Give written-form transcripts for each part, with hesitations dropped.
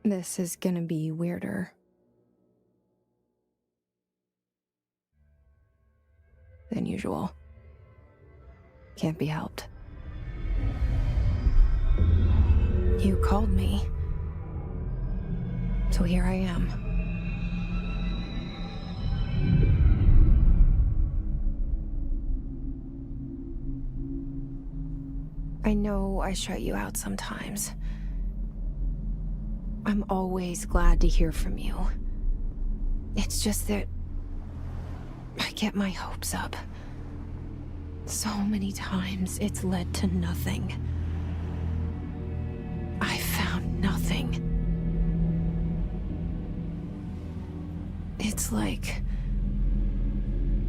This is gonna be weirder than usual. Can't be helped. You called me, so here I am. I know I shut you out sometimes. I'm always glad to hear from you. It's just that I get my hopes up. So many times it's led to nothing. I found nothing. It's like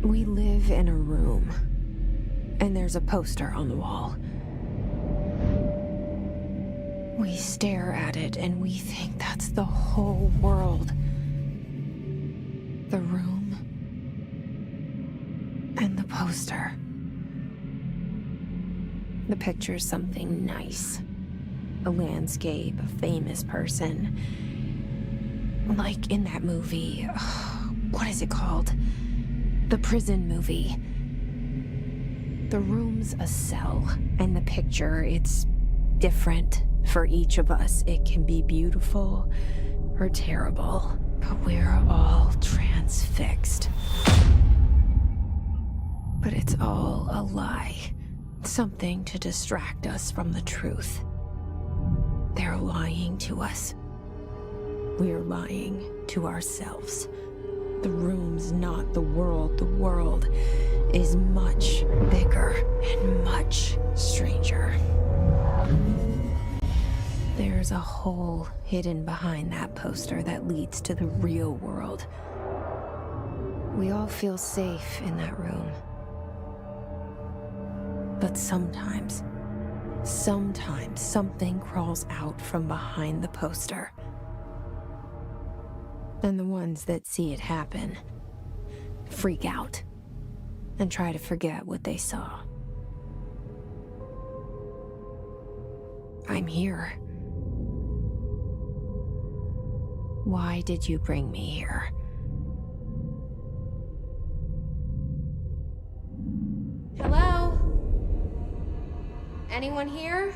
we live in a room, and there's a poster on the wall. We stare at it and we think that's the whole world. The room and the poster. The picture's something nice. A landscape, a famous person. Like in that movie, what is it called? The prison movie. The room's a cell, and the picture, it's different for each of us. It can be beautiful or terrible, but we're all transfixed. But it's all a lie. Something to distract us from the truth. They're lying to us. We're lying to ourselves. The room's not the world. The world is much bigger and much stranger. There's a hole hidden behind that poster that leads to the real world. We all feel safe in that room. But sometimes something crawls out from behind the poster. And the ones that see it happen freak out and try to forget what they saw. I'm here. Why did you bring me here? Hello? Anyone here?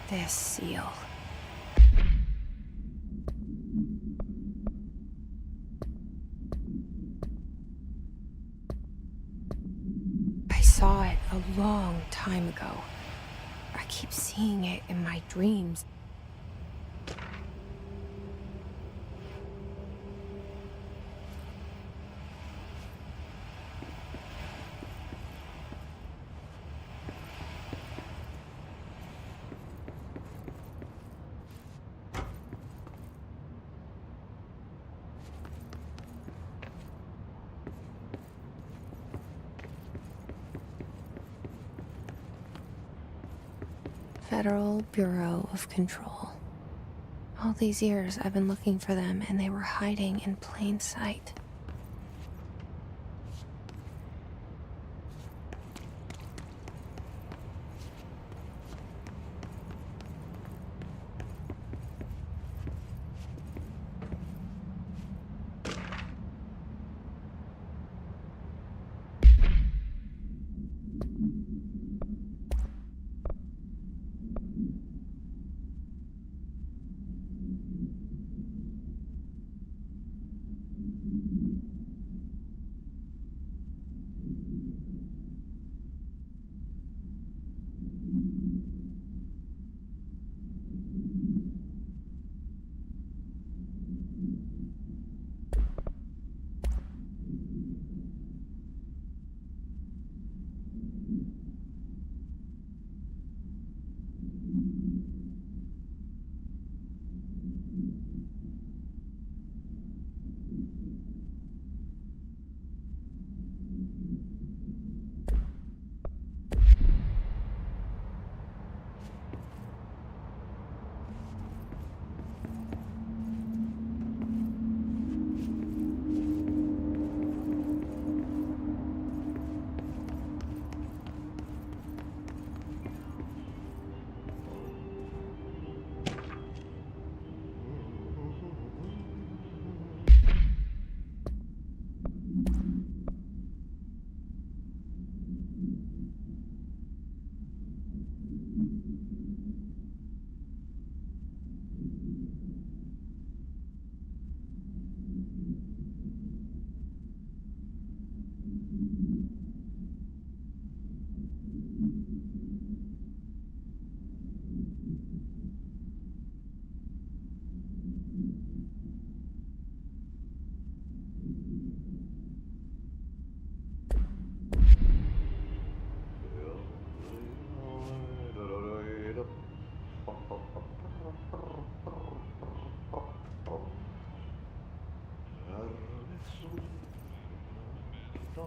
This seal. I saw it a long time ago. I keep seeing it in my dreams. Federal Bureau of Control. All these years I've been looking for them, and they were hiding in plain sight.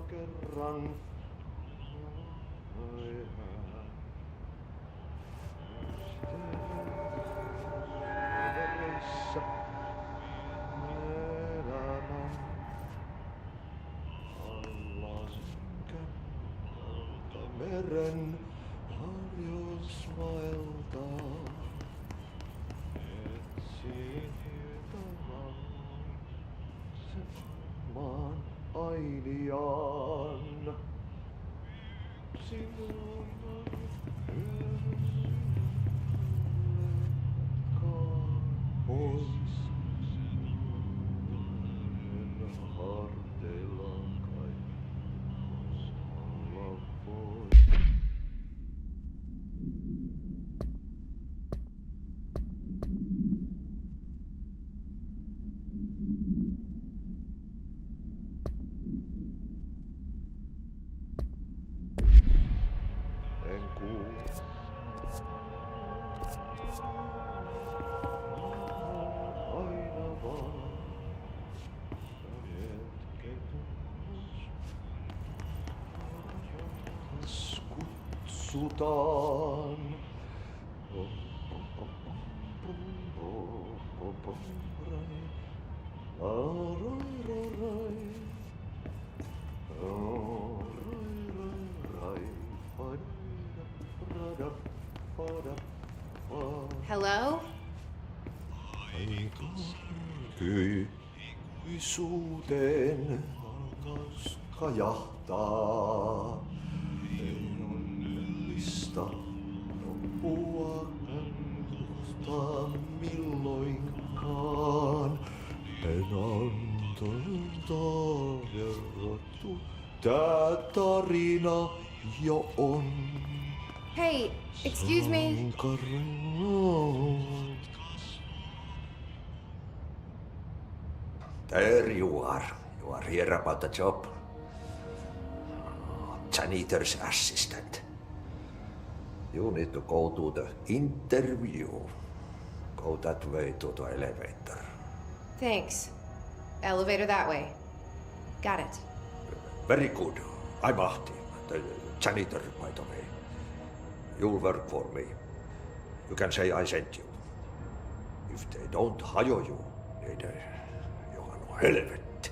Kerran meren harjosmailta etsin hiiltämään sen maan ainiaan. Sinun pois en harteilla kai olla voi. En kuulu aina vaan hetket jos kutsutaan. Hello? Ikuisuuteen alkas kajahtaa. Ei onnellista loppua unohda milloinkaan. En antaa verrattu. Tää tarina jo on. Hey, excuse me. Sankarina. There you are. You are here about the job. Janitor's assistant. You need to go to the interview. Go that way to the elevator. Thanks. Elevator that way. Got it. Very good. I'm Ahti, the janitor, by the way. You'll work for me. You can say I sent you. If they don't hire you, niin Johan on helvetti.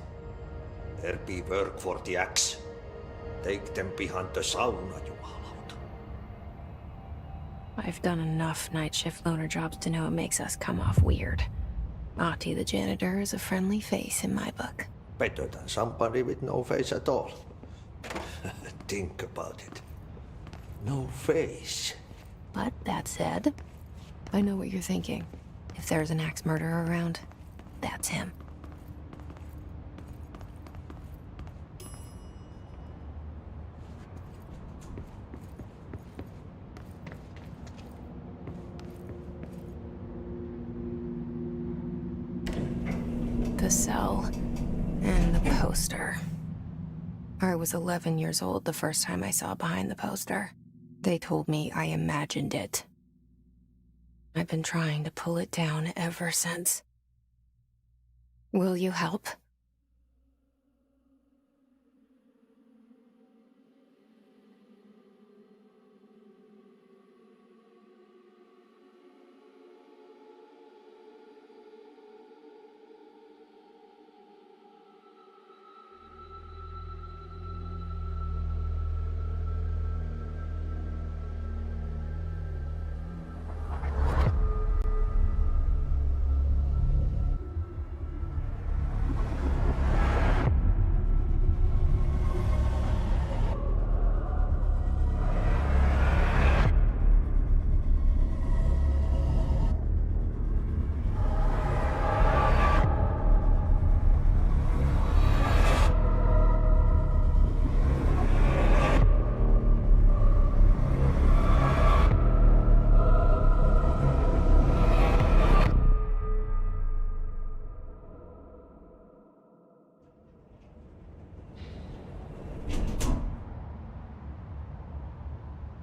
There be work for the axe. Take them behind the sauna, jumalauta. I've done enough night shift loner jobs to know it makes us come off weird. Ahti the janitor is a friendly face in my book. Better than somebody with no face at all. Think about it. No face. But that said, I know what you're thinking. If there's an axe murderer around, that's him. The cell and the poster. I was 11 years old the first time I saw behind the poster. They told me I imagined it. I've been trying to pull it down ever since. Will you help?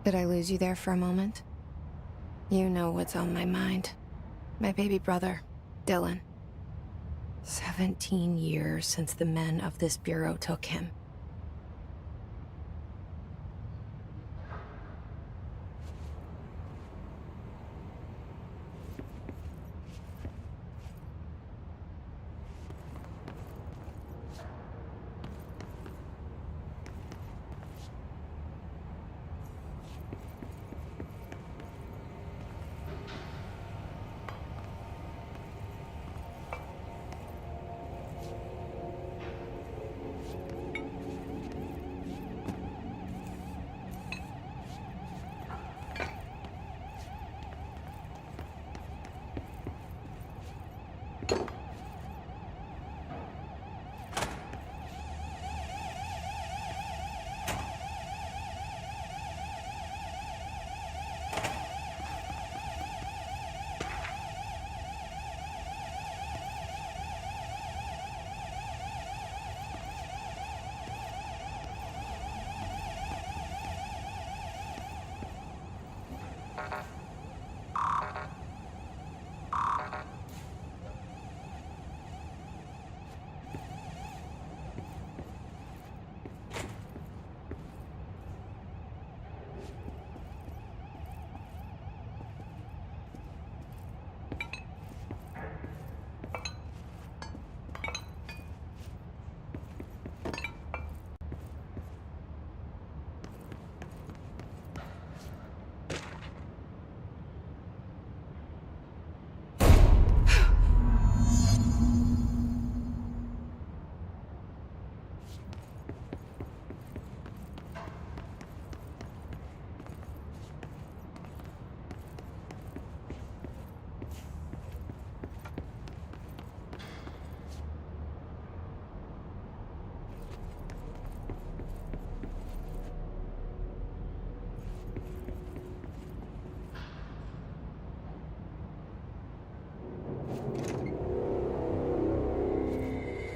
Did I lose you there for a moment? You know what's on my mind. My baby brother, Dylan. 17 years since the men of this bureau took him.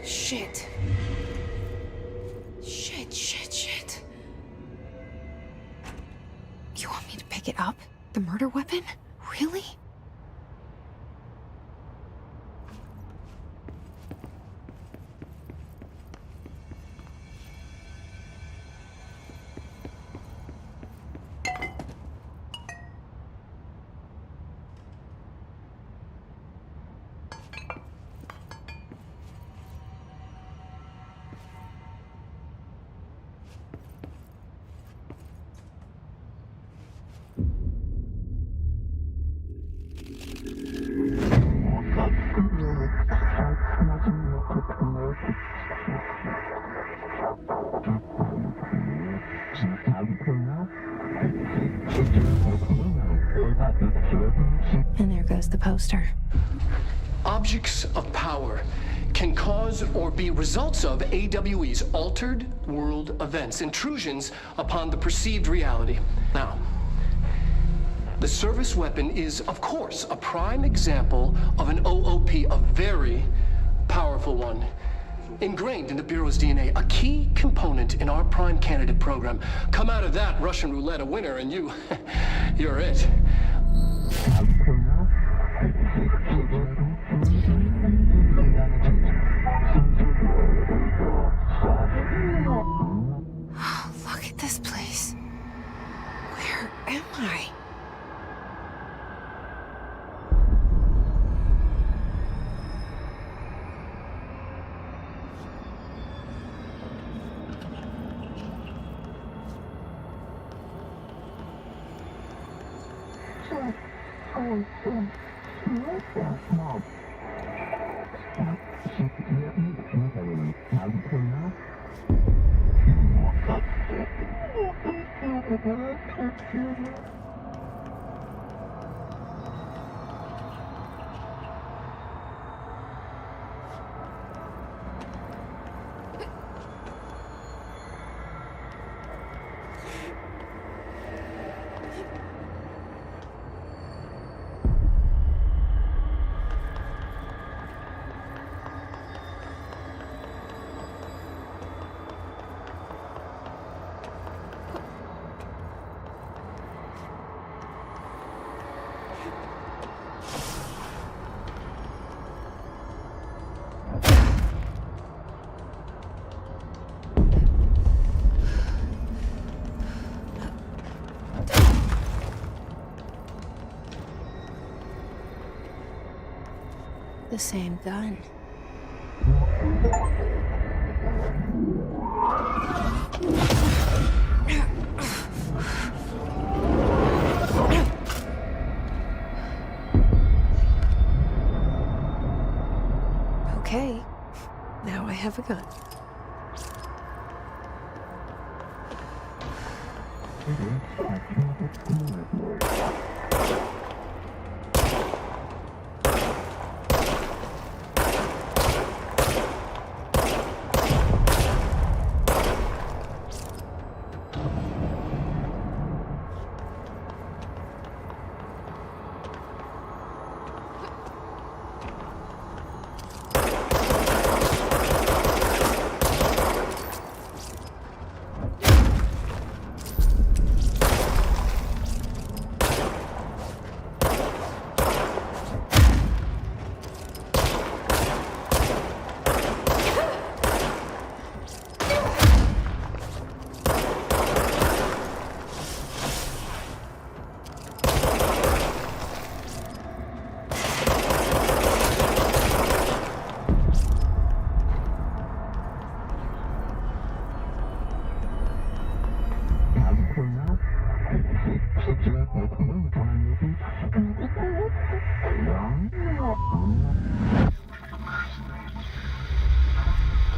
Shit. Shit. You want me to pick it up? The murder weapon? Really? And there goes the poster. Objects of power can cause or be results of AWE's altered world events, intrusions upon the perceived reality. Now, the service weapon is, of course, a prime example of an OOP, a very powerful one. Ingrained in the Bureau's DNA, a key component in our prime candidate program. Come out of that Russian roulette a winner and you're it. Look at this place. Where am I? The same gun. Okay, now I have a gun.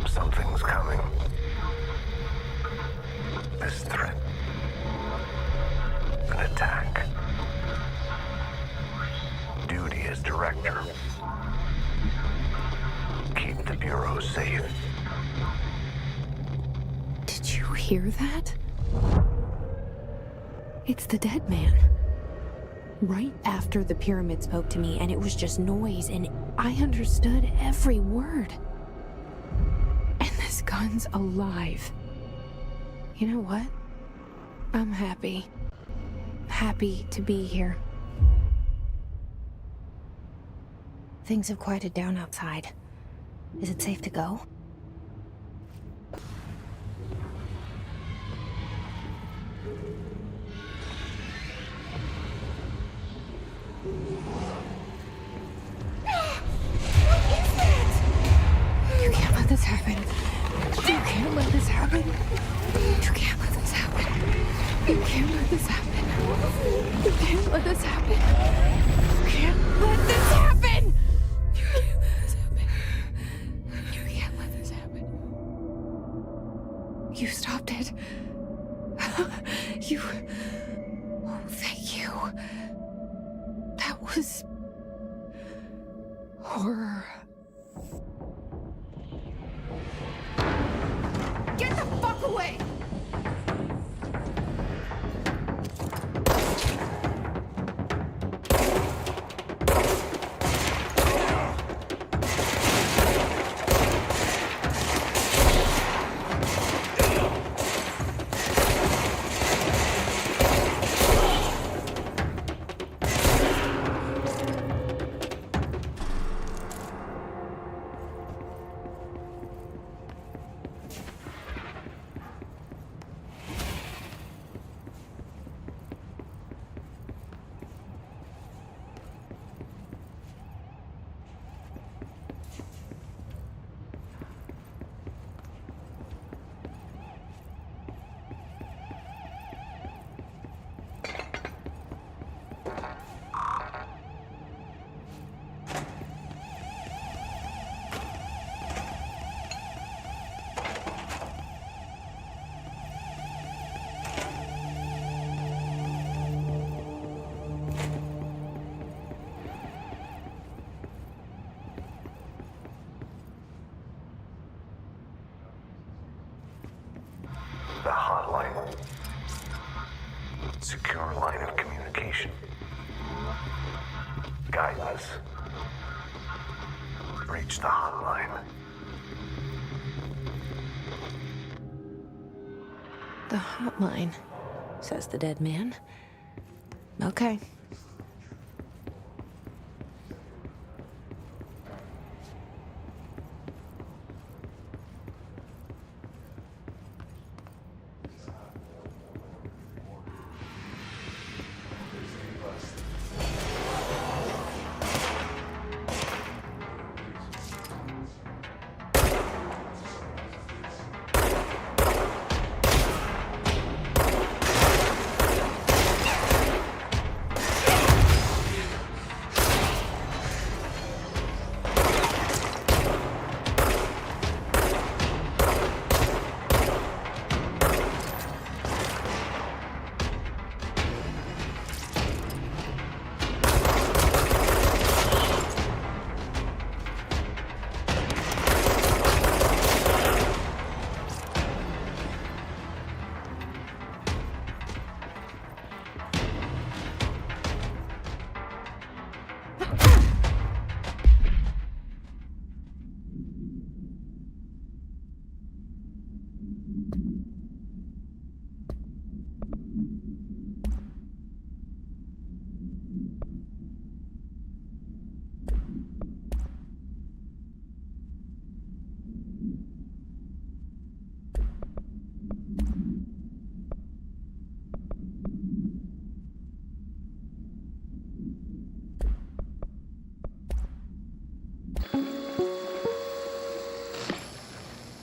Something's coming. This threat. An attack. Duty as director. Keep the Bureau safe. Did you hear that? It's the dead man. Right after the pyramid spoke to me, and it was just noise, and I understood every word. This gun's alive. You know what? I'm happy. Happy to be here. Things have quieted down outside. Is it safe to go? You can't let this happen. You can't let this happen. You can't let this happen. You can't let this happen. You can't let this happen. You can't let this happen. You can't let this happen. You can't let this happen. You stopped it. You... Oh, thank you. That was... horror. Get the fuck away! The hotline. Secure line of communication. Guidance. Reach the hotline. The hotline, says the dead man. Okay.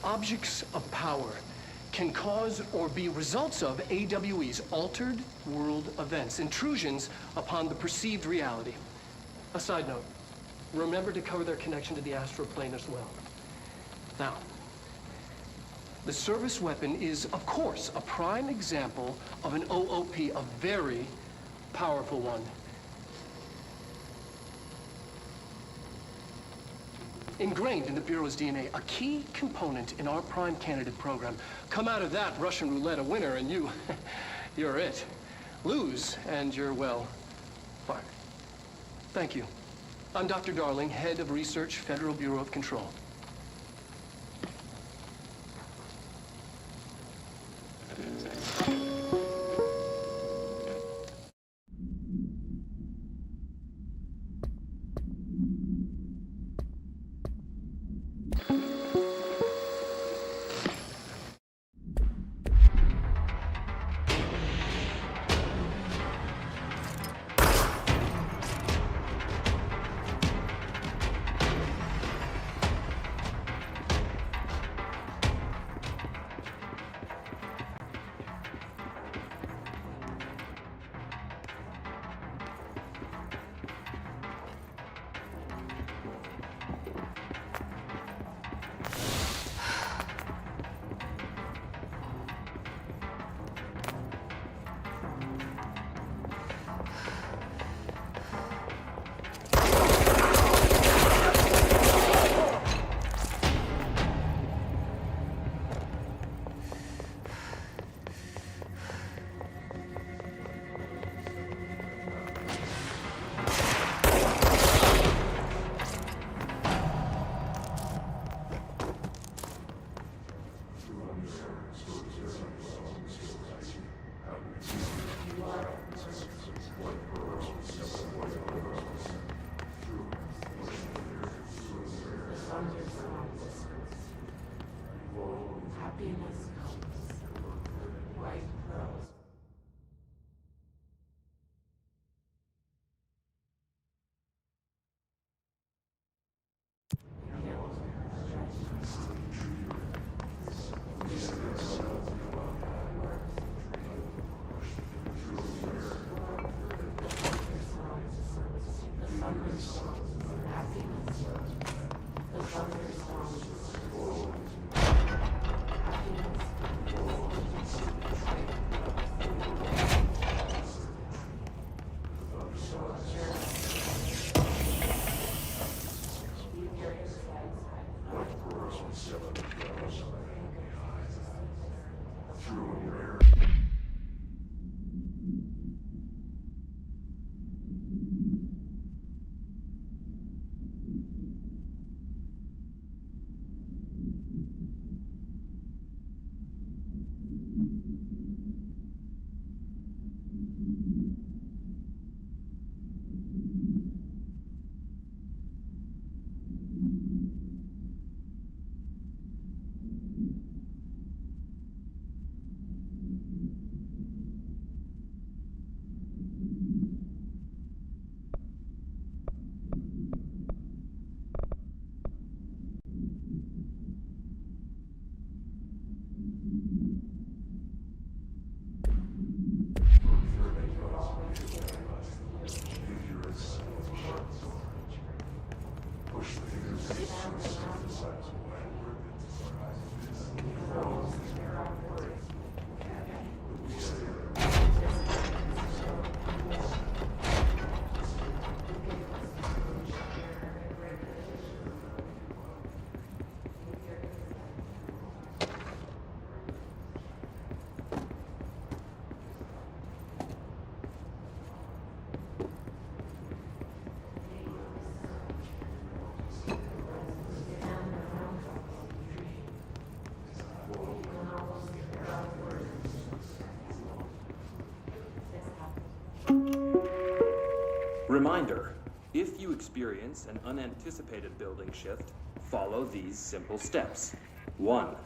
Objects of power can cause or be results of AWE's altered world events, intrusions upon the perceived reality. A side note, remember to cover their connection to the astral plane as well. Now, the service weapon is, of course, a prime example of an OOP, a very powerful one. Ingrained in the Bureau's DNA, a key component in our prime candidate program. Come out of that Russian roulette a winner and you're it. Lose and you're, well, fired. Thank you. I'm Dr. Darling, head of research, Federal Bureau of Control. Reminder, if you experience an unanticipated building shift, follow these simple steps. 1.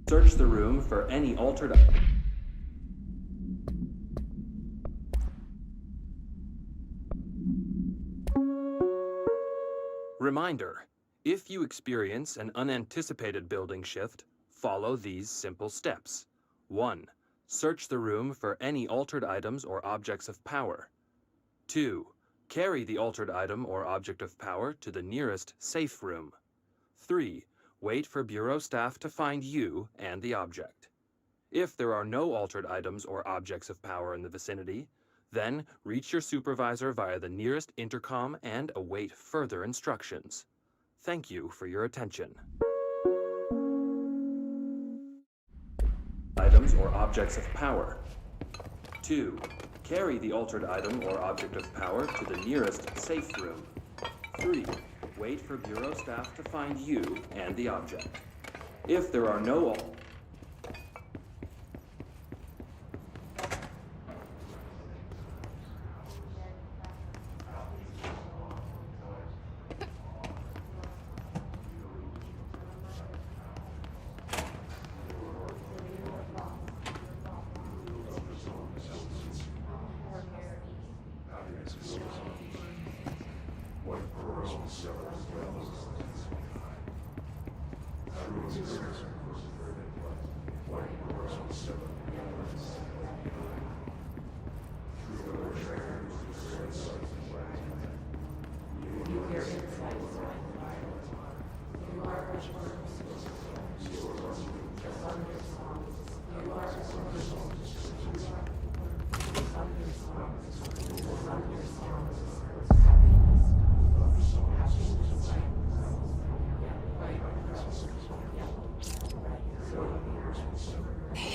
Search the room for any altered... Reminder, if you experience an unanticipated building shift, follow these simple steps. 1. Search the room for any altered items or objects of power. 2. Carry the altered item or object of power to the nearest safe room. 3. Wait for Bureau staff to find you and the object. If there are no altered items or objects of power in the vicinity, then reach your supervisor via the nearest intercom and await further instructions. Thank you for your attention. Items or objects of power. 2. Carry the altered item or object of power to the nearest safe room. 3. Wait for Bureau staff to find you and the object. If there are no... What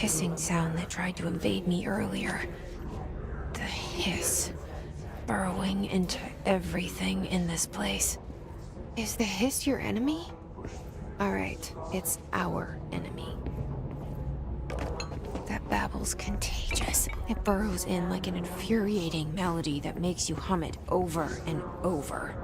hissing sound that tried to invade me earlier. The hiss, burrowing into everything in this place. Is the hiss your enemy? Alright, it's our enemy. That babble's contagious. It burrows in like an infuriating melody that makes you hum it over and over.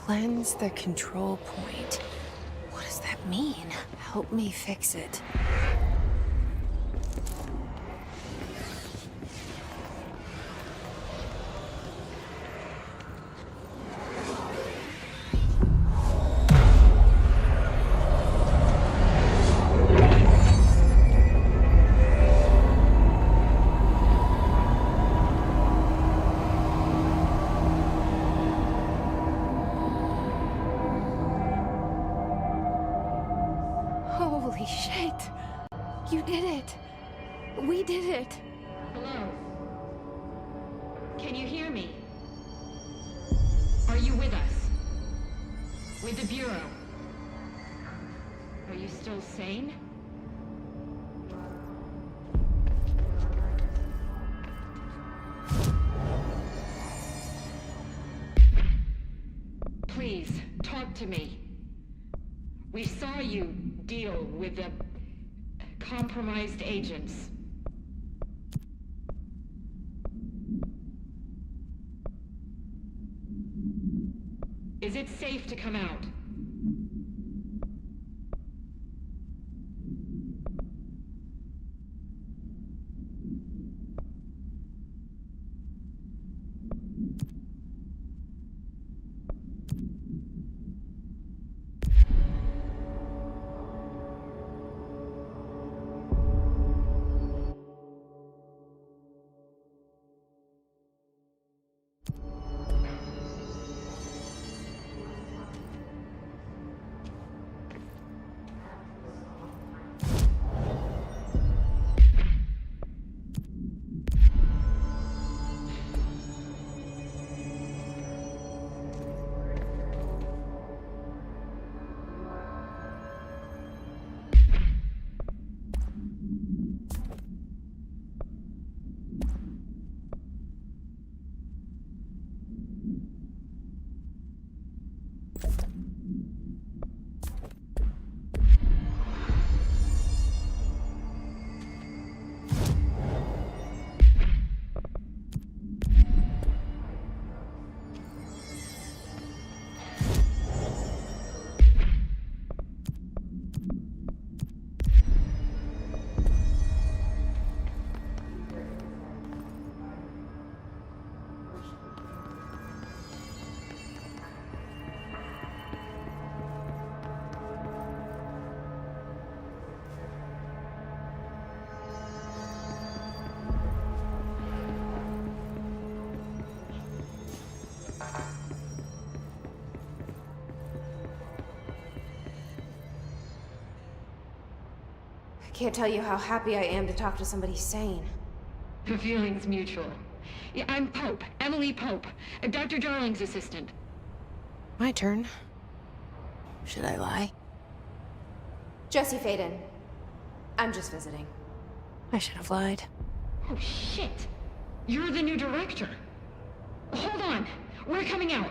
Cleanse the control point. What does that mean? Help me fix it. Holy shit! You did it! We did it! Hello? Can you hear me? Are you with us? With the Bureau? Are you still sane? Please, talk to me. We saw you deal with the compromised agents. Is it safe to come out? I can't tell you how happy I am to talk to somebody sane. The feeling's mutual. Yeah, I'm Pope, Emily Pope, Dr. Darling's assistant. My turn. Should I lie? Jesse Faden. I'm just visiting. I should have lied. Oh, shit. You're the new director. Hold on. We're coming out.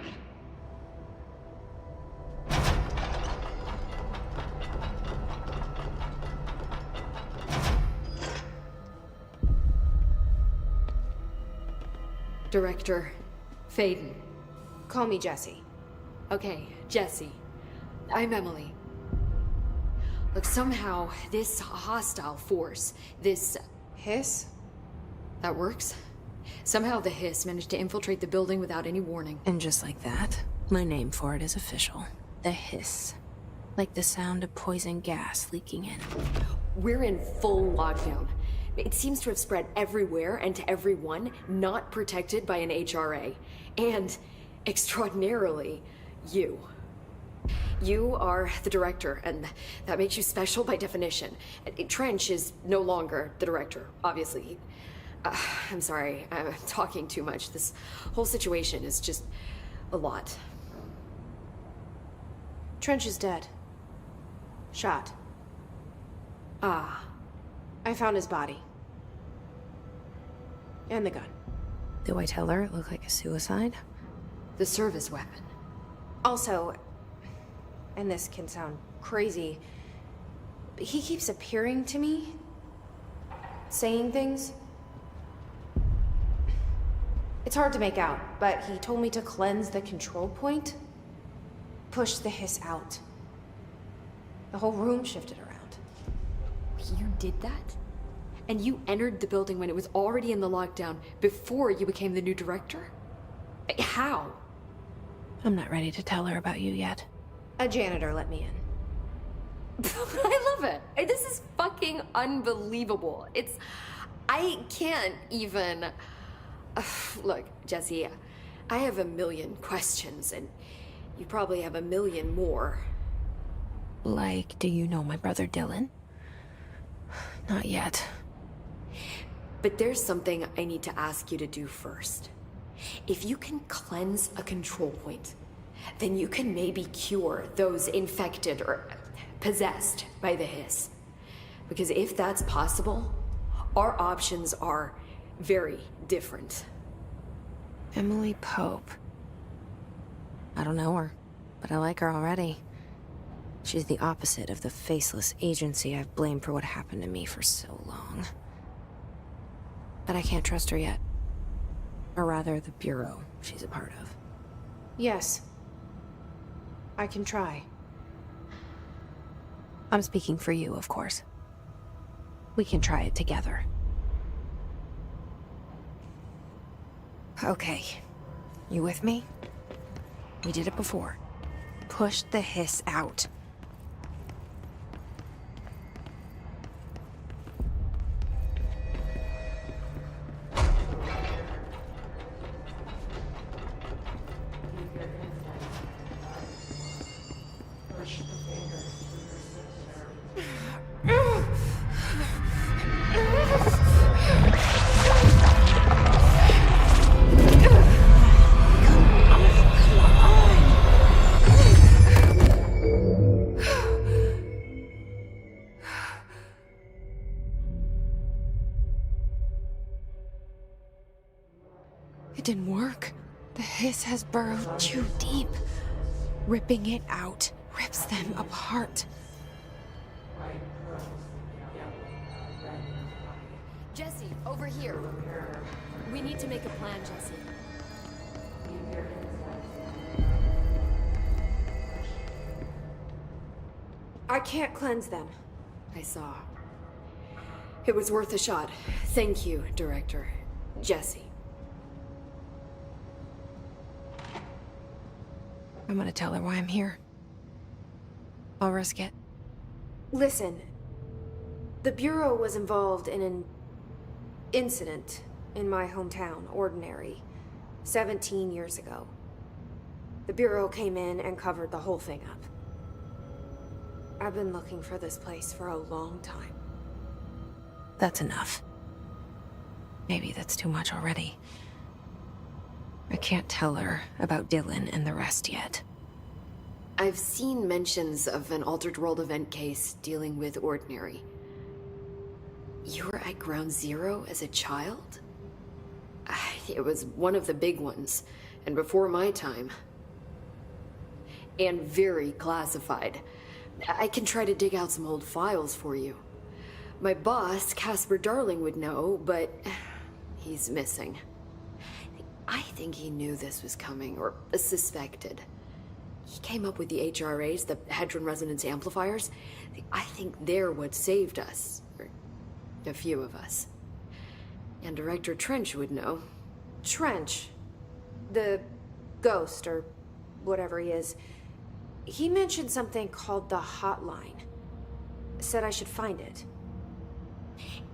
Director Faden. Call me Jesse. Okay, Jesse. I'm Emily. Look, somehow this hostile force, this... Hiss? That works? Somehow the hiss managed to infiltrate the building without any warning. And just like that, my name for it is official. The hiss. Like the sound of poison gas leaking in. We're in full lockdown. It seems to have spread everywhere and to everyone not protected by an HRA. And, extraordinarily, you. You are the director, and that makes you special by definition. Trench is no longer the director, obviously. I'm sorry, I'm talking too much. This whole situation is just a lot. Trench is dead. Shot. Ah. I found his body. And the gun. Do I tell her it looked like a suicide? The service weapon. Also, and this can sound crazy, but he keeps appearing to me, saying things. It's hard to make out, but he told me to cleanse the control point. pushed the hiss out. The whole room shifted around. You did that? And you entered the building when it was already in the lockdown before you became the new director? How? I'm not ready to tell her about you yet. A janitor let me in. I love it. This is fucking unbelievable. I can't even... Look, Jesse, I have a million questions, and you probably have a million more. Like, do you know my brother Dylan? Not yet. But there's something I need to ask you to do first. If you can cleanse a control point, then you can maybe cure those infected or possessed by the hiss. Because if that's possible, our options are very different. Emily Pope. I don't know her, but I like her already. She's the opposite of the faceless agency I've blamed for what happened to me for so long. But I can't trust her yet. Or rather, the Bureau she's a part of. Yes. I can try. I'm speaking for you, of course. We can try it together. Okay. You with me? We did it before. Push the hiss out. It didn't work. The hiss has burrowed too deep. Ripping it out rips them apart. Jesse, over here. We need to make a plan, Jesse. I can't cleanse them. I saw. It was worth a shot. Thank you, Director. Jesse. I'm gonna tell her why I'm here. I'll risk it. Listen. The Bureau was involved in an incident in my hometown, Ordinary, 17 years ago. The Bureau came in and covered the whole thing up. I've been looking for this place for a long time. That's enough. Maybe that's too much already. I can't tell her about Dylan and the rest yet. I've seen mentions of an Altered World event case dealing with Ordinary. You were at Ground Zero as a child? It was one of the big ones, and before my time. And very classified. I can try to dig out some old files for you. My boss, Casper Darling, would know, but he's missing. I think he knew this was coming, or suspected. He came up with the HRAs, the Hadron Resonance Amplifiers. I think they're what saved us. Or a few of us. And Director Trench would know. Trench? The ghost, or whatever he is. He mentioned something called the Hotline. Said I should find it.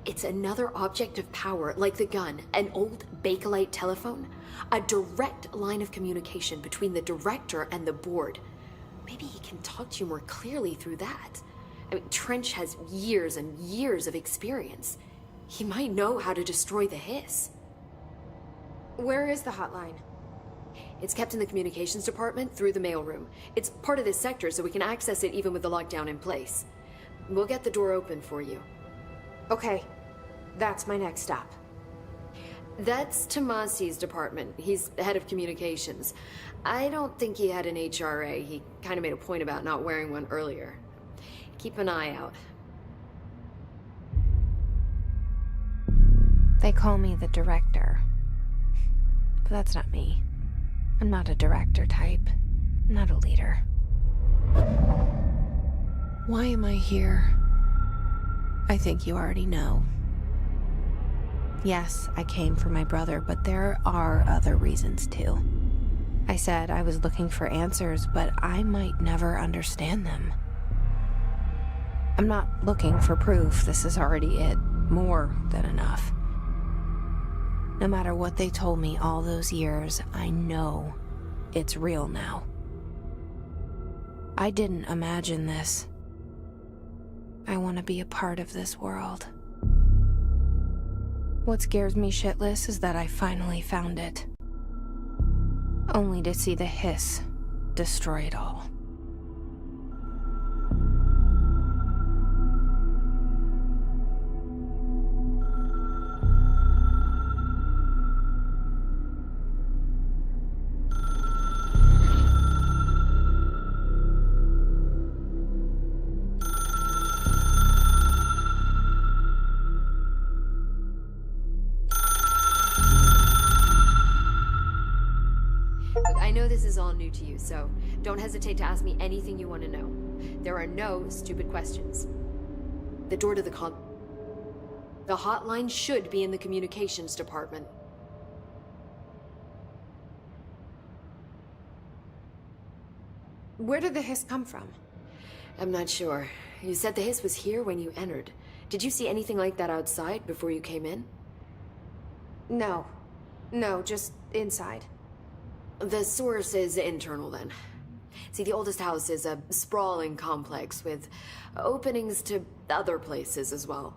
It's another object of power, like the gun, an old Bakelite telephone. A direct line of communication between the director and the board. Maybe he can talk to you more clearly through that. I mean, Trench has years and years of experience. He might know how to destroy the hiss. Where is the hotline? It's kept in the communications department through the mailroom. It's part of this sector, so we can access it even with the lockdown in place. We'll get the door open for you. Okay. That's my next stop. That's Tomasi's department. He's head of communications. I don't think he had an HRA. He kind of made a point about not wearing one earlier. Keep an eye out. They call me the director. But that's not me. I'm not a director type. I'm not a leader. Why am I here? I think you already know. Yes, I came for my brother, but there are other reasons too. I said I was looking for answers, but I might never understand them. I'm not looking for proof. This is already it. More than enough. No matter what they told me all those years, I know it's real now. I didn't imagine this. I want to be a part of this world. What scares me shitless is that I finally found it. Only to see the hiss destroy it all. I know this is all new to you, so don't hesitate to ask me anything you want to know. There are no stupid questions. The door to the hotline should be in the communications department. Where did the hiss come from? I'm not sure. You said the hiss was here when you entered. Did you see anything like that outside before you came in? No. No, just inside. The source is internal, then. See, the oldest house is a sprawling complex with openings to other places as well.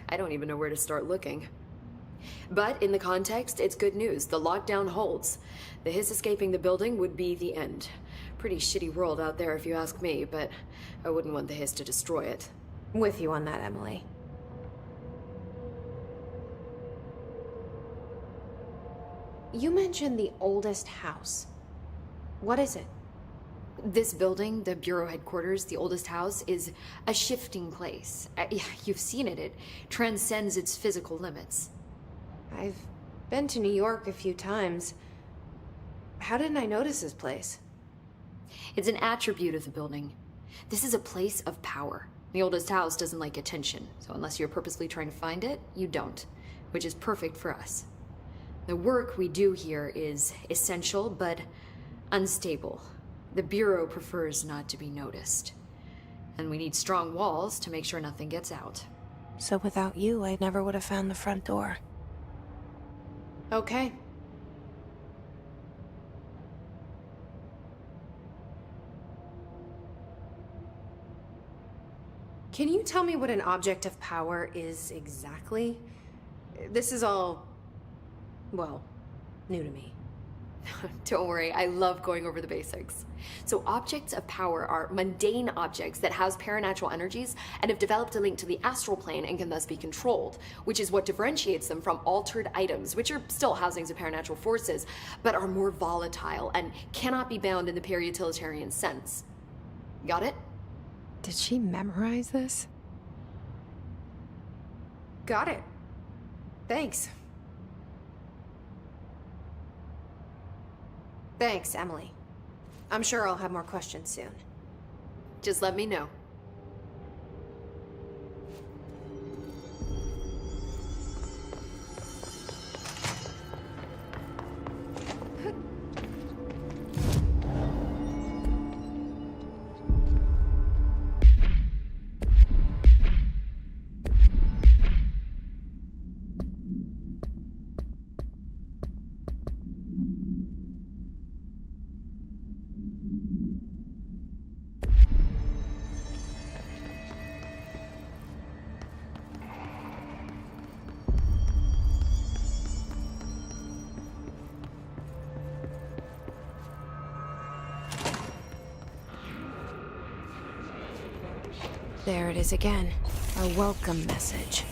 I don't even know where to start looking. But in the context, it's good news. The lockdown holds. The hiss escaping the building would be the end. Pretty shitty world out there if you ask me, but I wouldn't want the hiss to destroy it. With you on that, Emily. You mentioned the oldest house. What is it? This building, the Bureau headquarters, the oldest house, is a shifting place. You've seen it. It transcends its physical limits. I've been to New York a few times. How didn't I notice this place? It's an attribute of the building. This is a place of power. The oldest house doesn't like attention, so unless you're purposely trying to find it, you don't, which is perfect for us. The work we do here is essential, but unstable. The Bureau prefers not to be noticed. And we need strong walls to make sure nothing gets out. So without you, I never would have found the front door. Okay. Can you tell me what an object of power is exactly? This is all, well, new to me. Don't worry, I love going over the basics. So objects of power are mundane objects that house paranatural energies and have developed a link to the astral plane and can thus be controlled, which is what differentiates them from altered items, which are still housings of paranatural forces, but are more volatile and cannot be bound in the peri-utilitarian sense. Got it? Did she memorize this? Got it. Thanks. Thanks, Emily. I'm sure I'll have more questions soon. Just let me know. There it is again. A welcome message.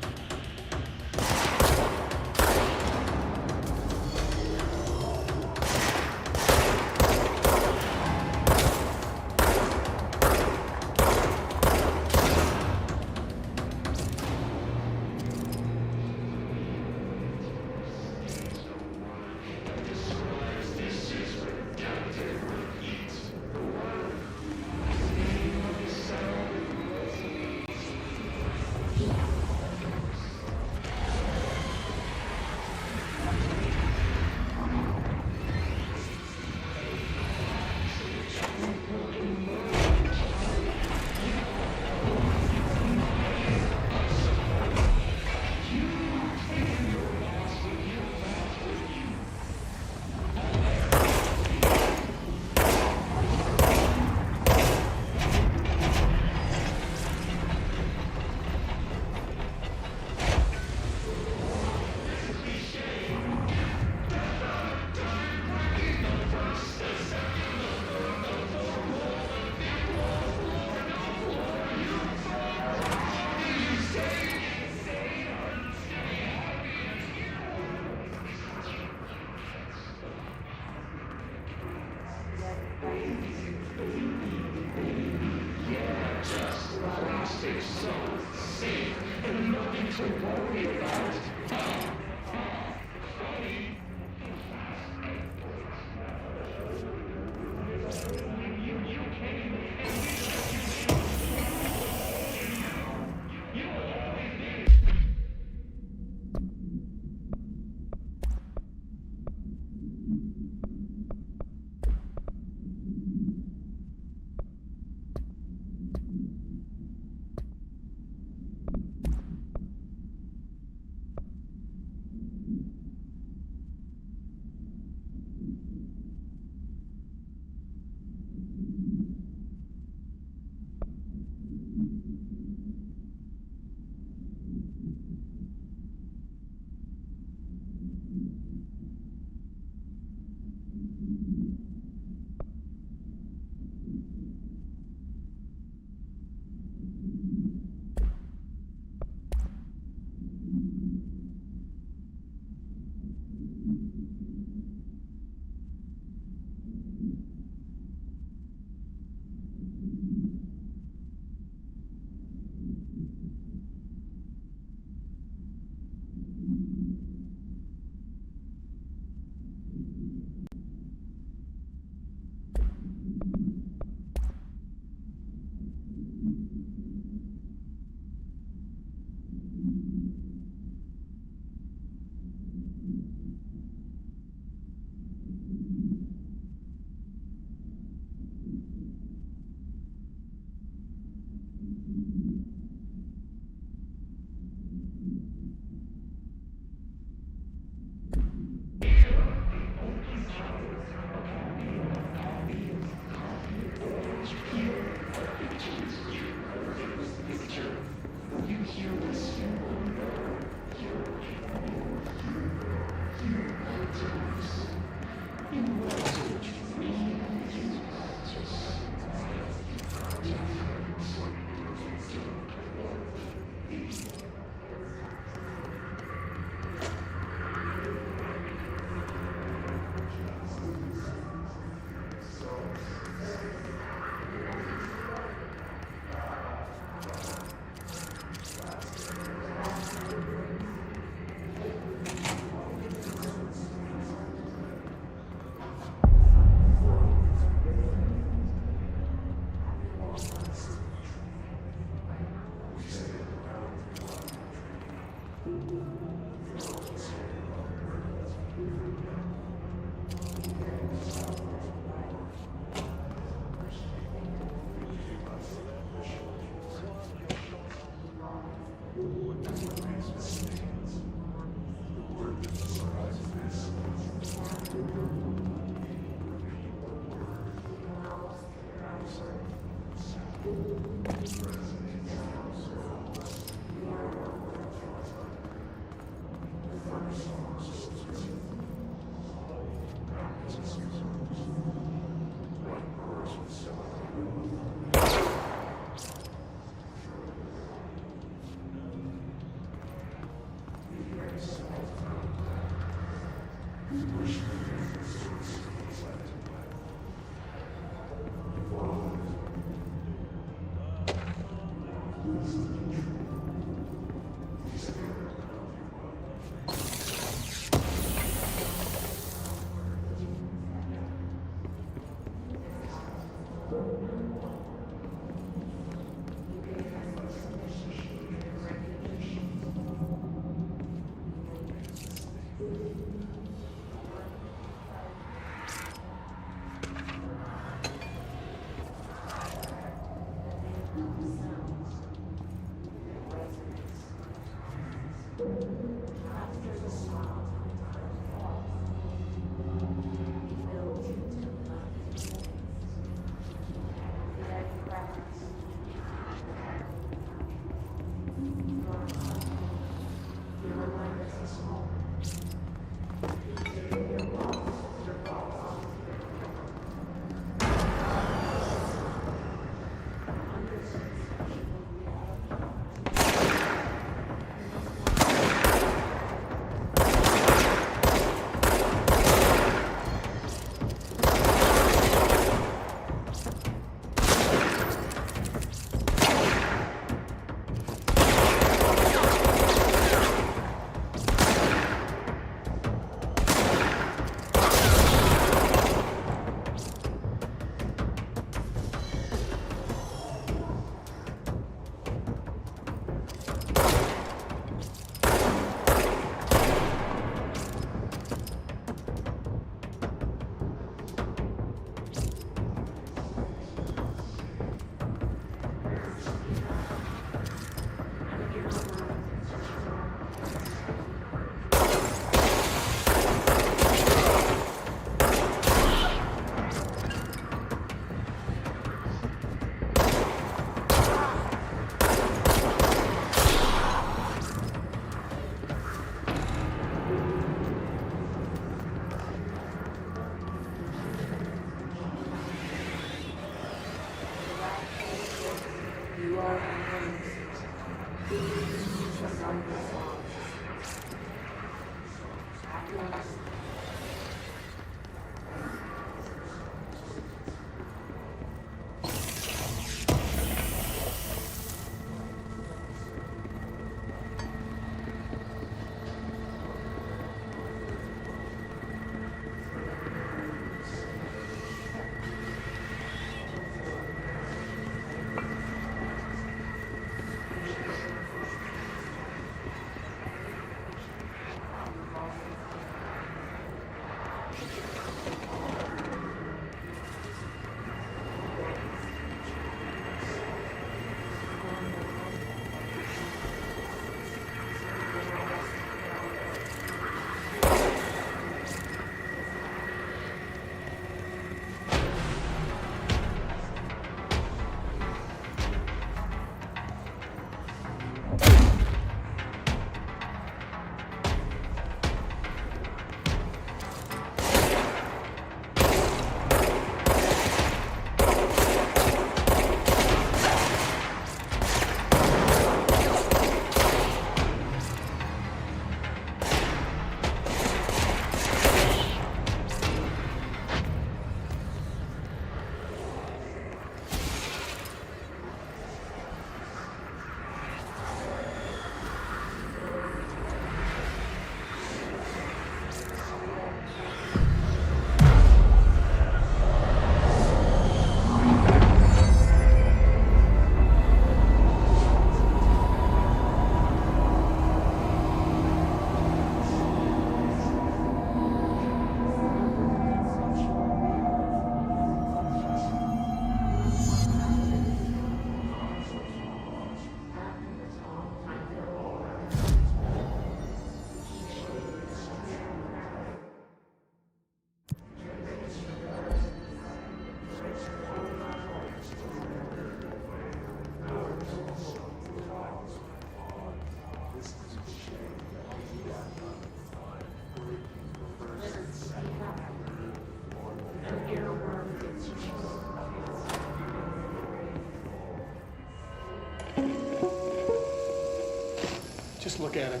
Just look at it.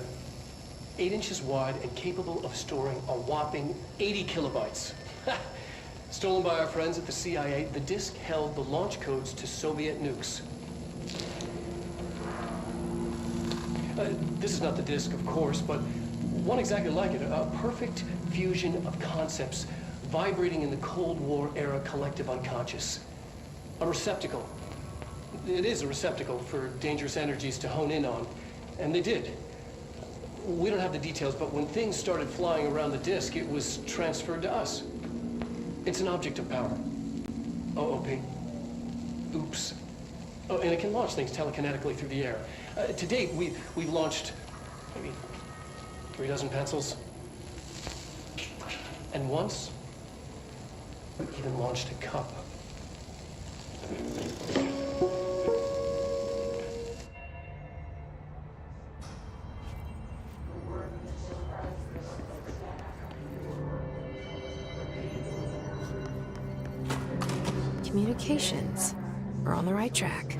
8 inches wide and capable of storing a whopping 80 kilobytes. Stolen by our friends at the CIA, the disk held the launch codes to Soviet nukes. This is not the disk, of course, but one exactly like it. A perfect fusion of concepts vibrating in the Cold War era collective unconscious. A receptacle. It is a receptacle for dangerous energies to hone in on. And they did. We don't have the details, but when things started flying around the disk, it was transferred to us. It's an object of power. OOP. Oops. Oh, and it can launch things telekinetically through the air. To date, we've launched maybe 3 dozen pencils. And once, we even launched a cup. Communications. We're on the right track.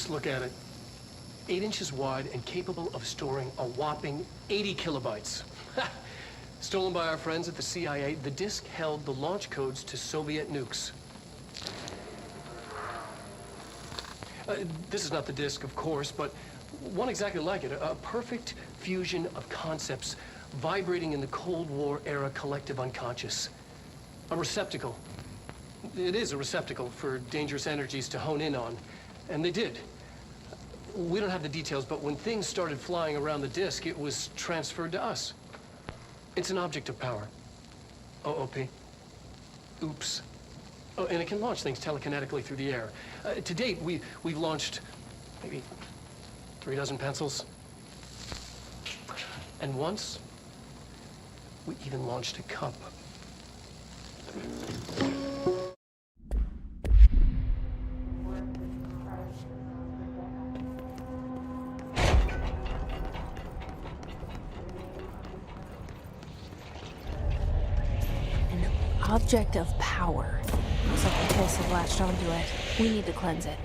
Just look at it. 8 inches wide and capable of storing a whopping 80 kilobytes. Stolen by our friends at the CIA, the disk held the launch codes to Soviet nukes. This is not the disk, of course, but one exactly like it. A perfect fusion of concepts vibrating in the Cold War era collective unconscious. A receptacle. It is a receptacle for dangerous energies to hone in on. And they did. We don't have the details, but when things started flying around the disk, it was transferred to us. It's an object of power. OOP. Oops. Oh, and it can launch things telekinetically through the air. To date, we've launched maybe 3 dozen pencils. And once, we even launched a cup. Object of power. Looks like the Hiss have latched onto it. We need to cleanse it.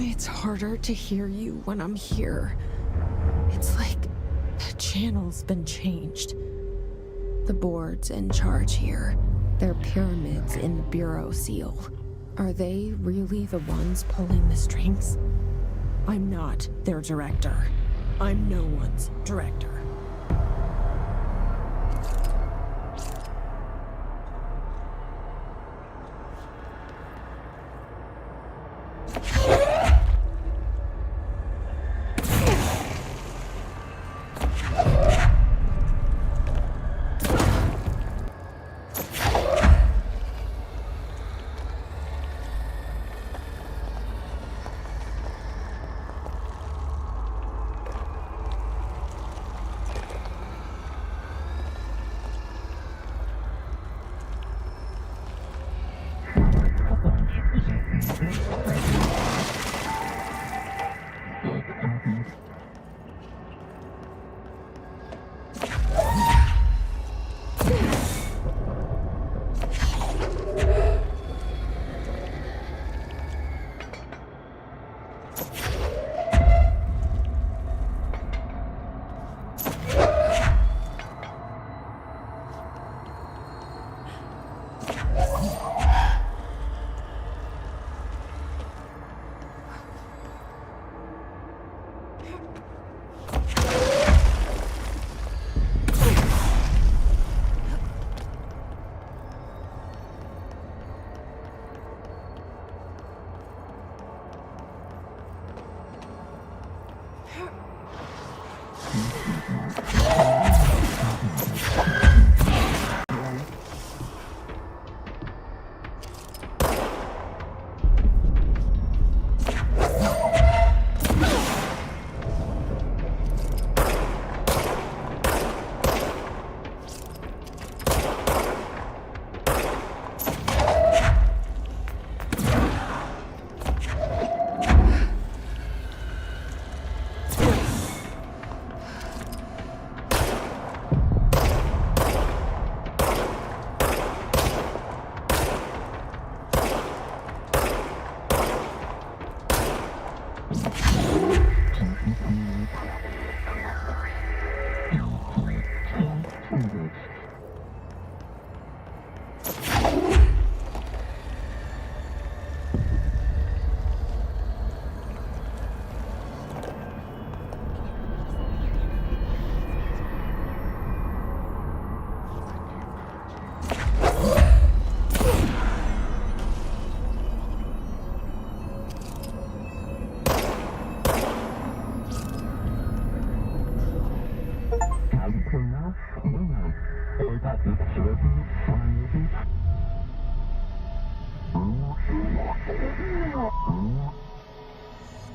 It's harder to hear you when I'm here. It's like the channel's been changed. The board's in charge here. They're pyramids in the Bureau seal. Are they really the ones pulling the strings? I'm not their director. I'm no one's director.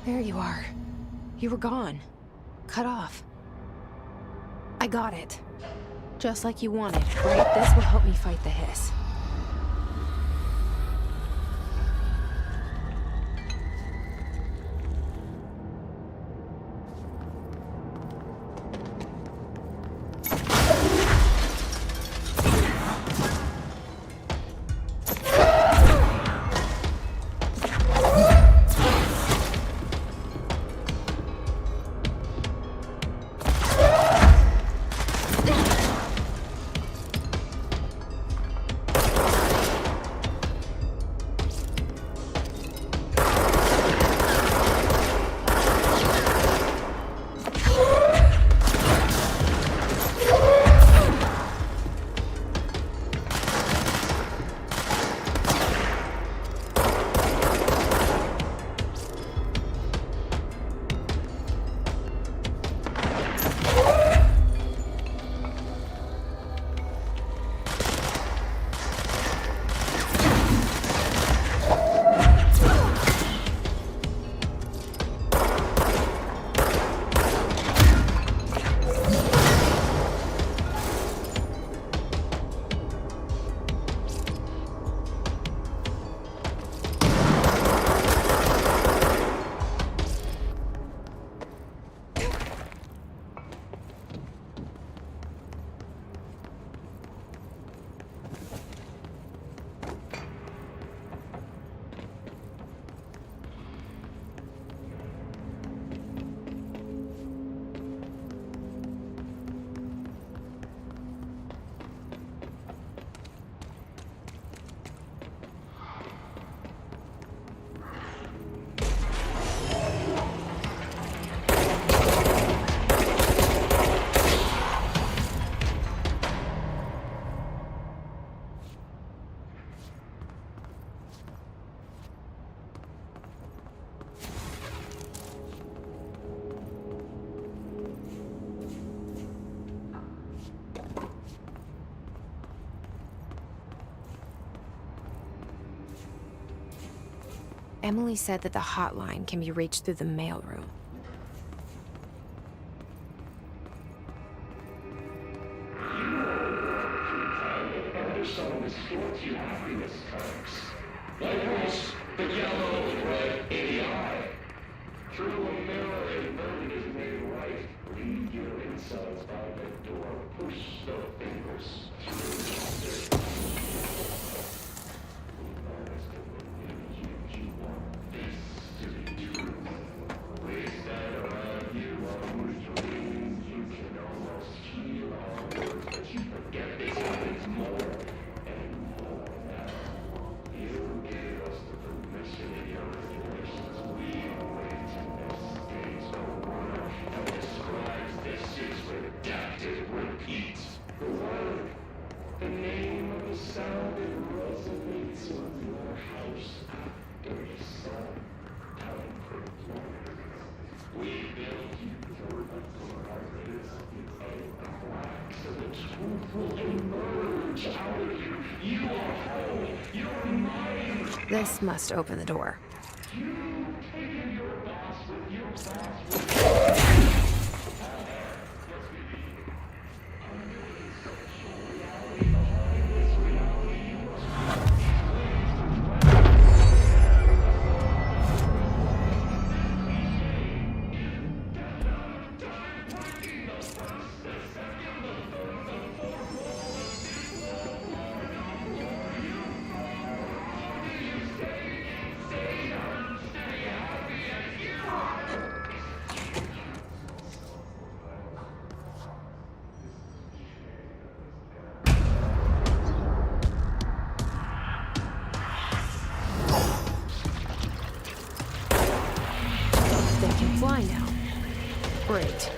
There you are. You were gone. Cut off. I got it. Just like you wanted, right? This will help me fight the hiss. Emily said that the hotline can be reached through the mailroom. Like us, the yellow and red ADI. Through a mirror This must open the door. They can fly now. Great.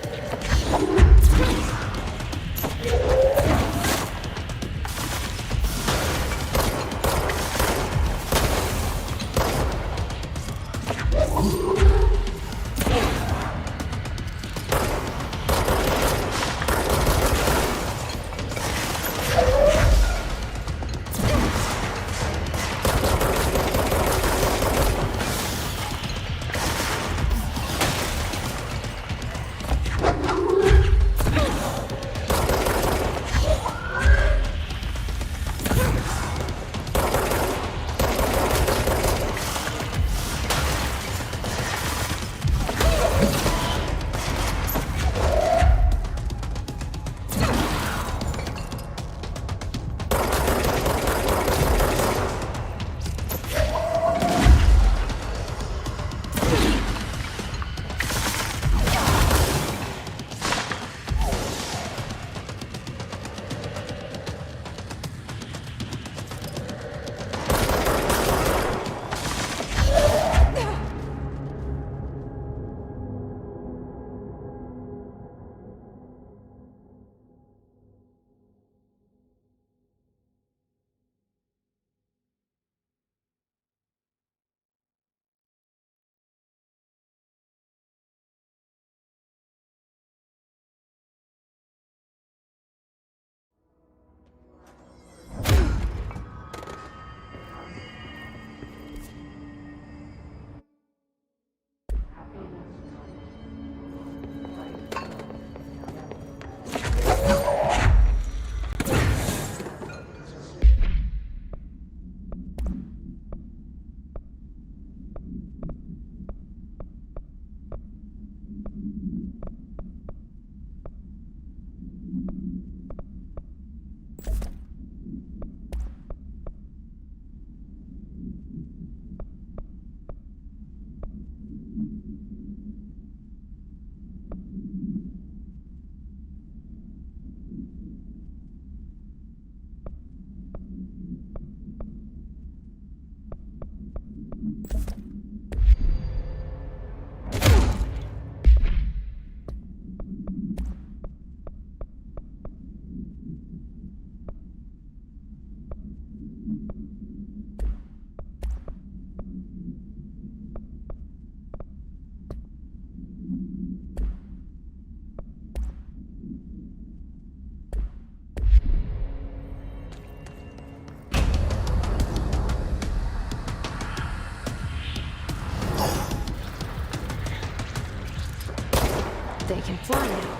They can fly now.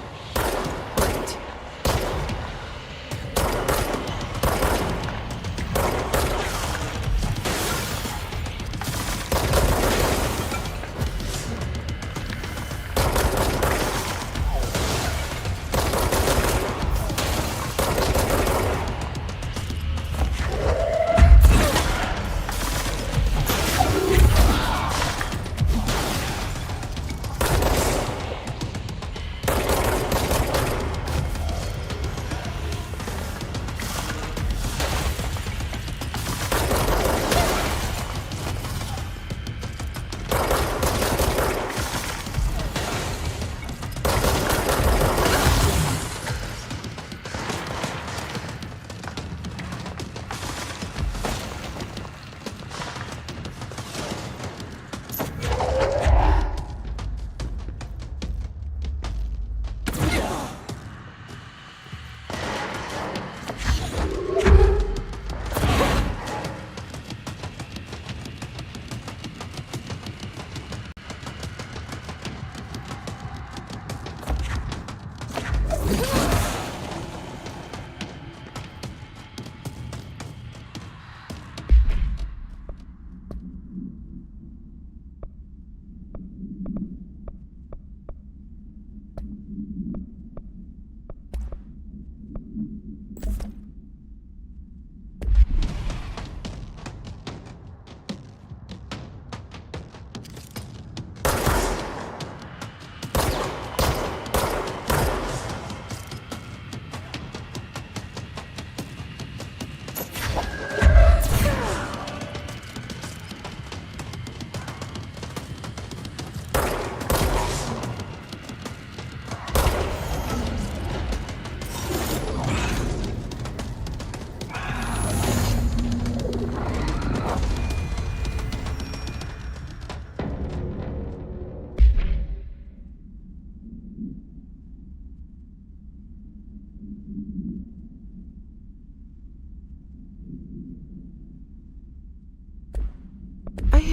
Great.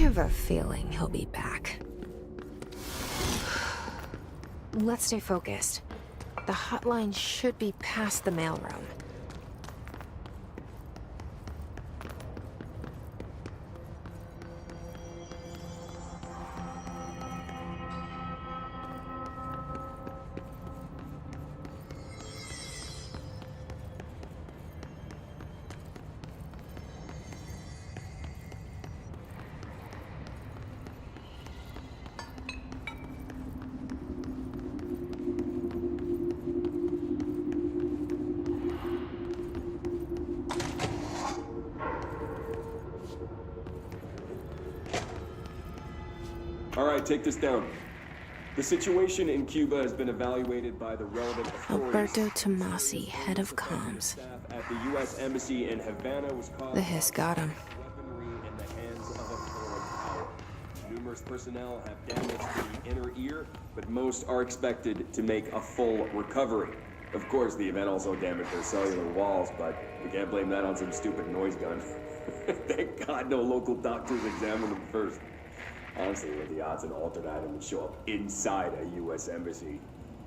have a feeling he'll be back. Let's stay focused. The hotline should be past the mailroom. All right, take this down. The situation in Cuba has been evaluated by the relevant authorities. Alberto Tomasi, head of comms. Staff at the U.S. Embassy in Havana was caused The hiss got him. weaponry in the hands of a foreign power. Numerous personnel have damage to the inner ear, but most are expected to make a full recovery. Of course, the event also damaged their cellular walls, but we can't blame that on some stupid noise gun. Thank God no local doctors examined them first. Honestly, what are the odds an altered item would show up inside a U.S. embassy?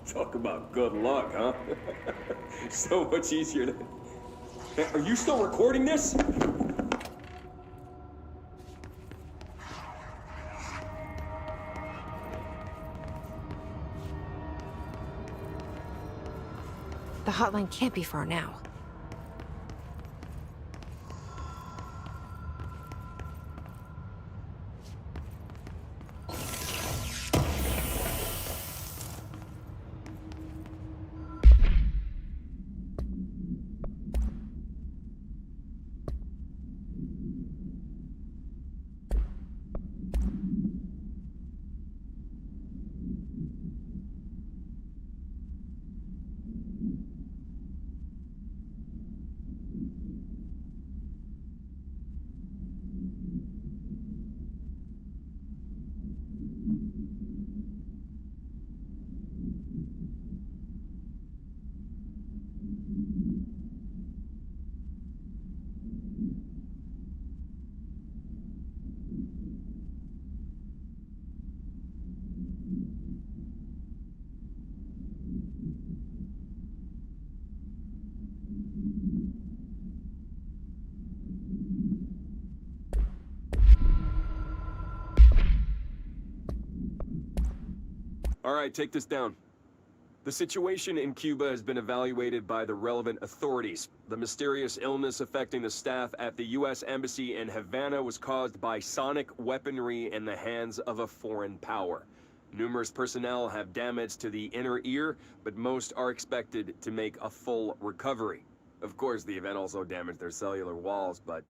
Talk about good luck, huh? So much easier to... Hey, are you still recording this? The hotline can't be far now. All right, take this down. The situation in Cuba has been evaluated by the relevant authorities. The mysterious illness affecting the staff at the U.S. Embassy in Havana was caused by sonic weaponry in the hands of a foreign power. Numerous personnel have damage to the inner ear, but most are expected to make a full recovery. Of course, the event also damaged their cellular walls, but...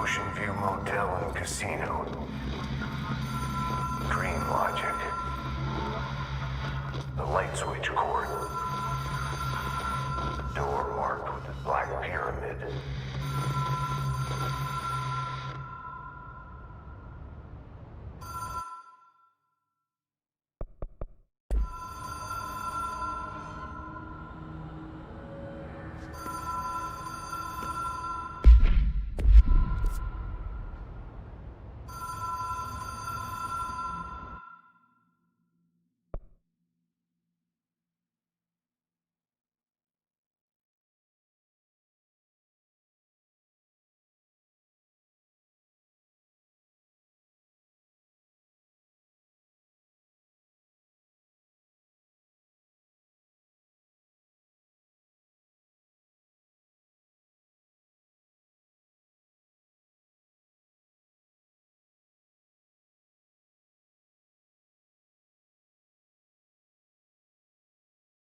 Ocean View Motel and Casino. Dream Logic. The light switch cord. Door marked with the Black Pyramid.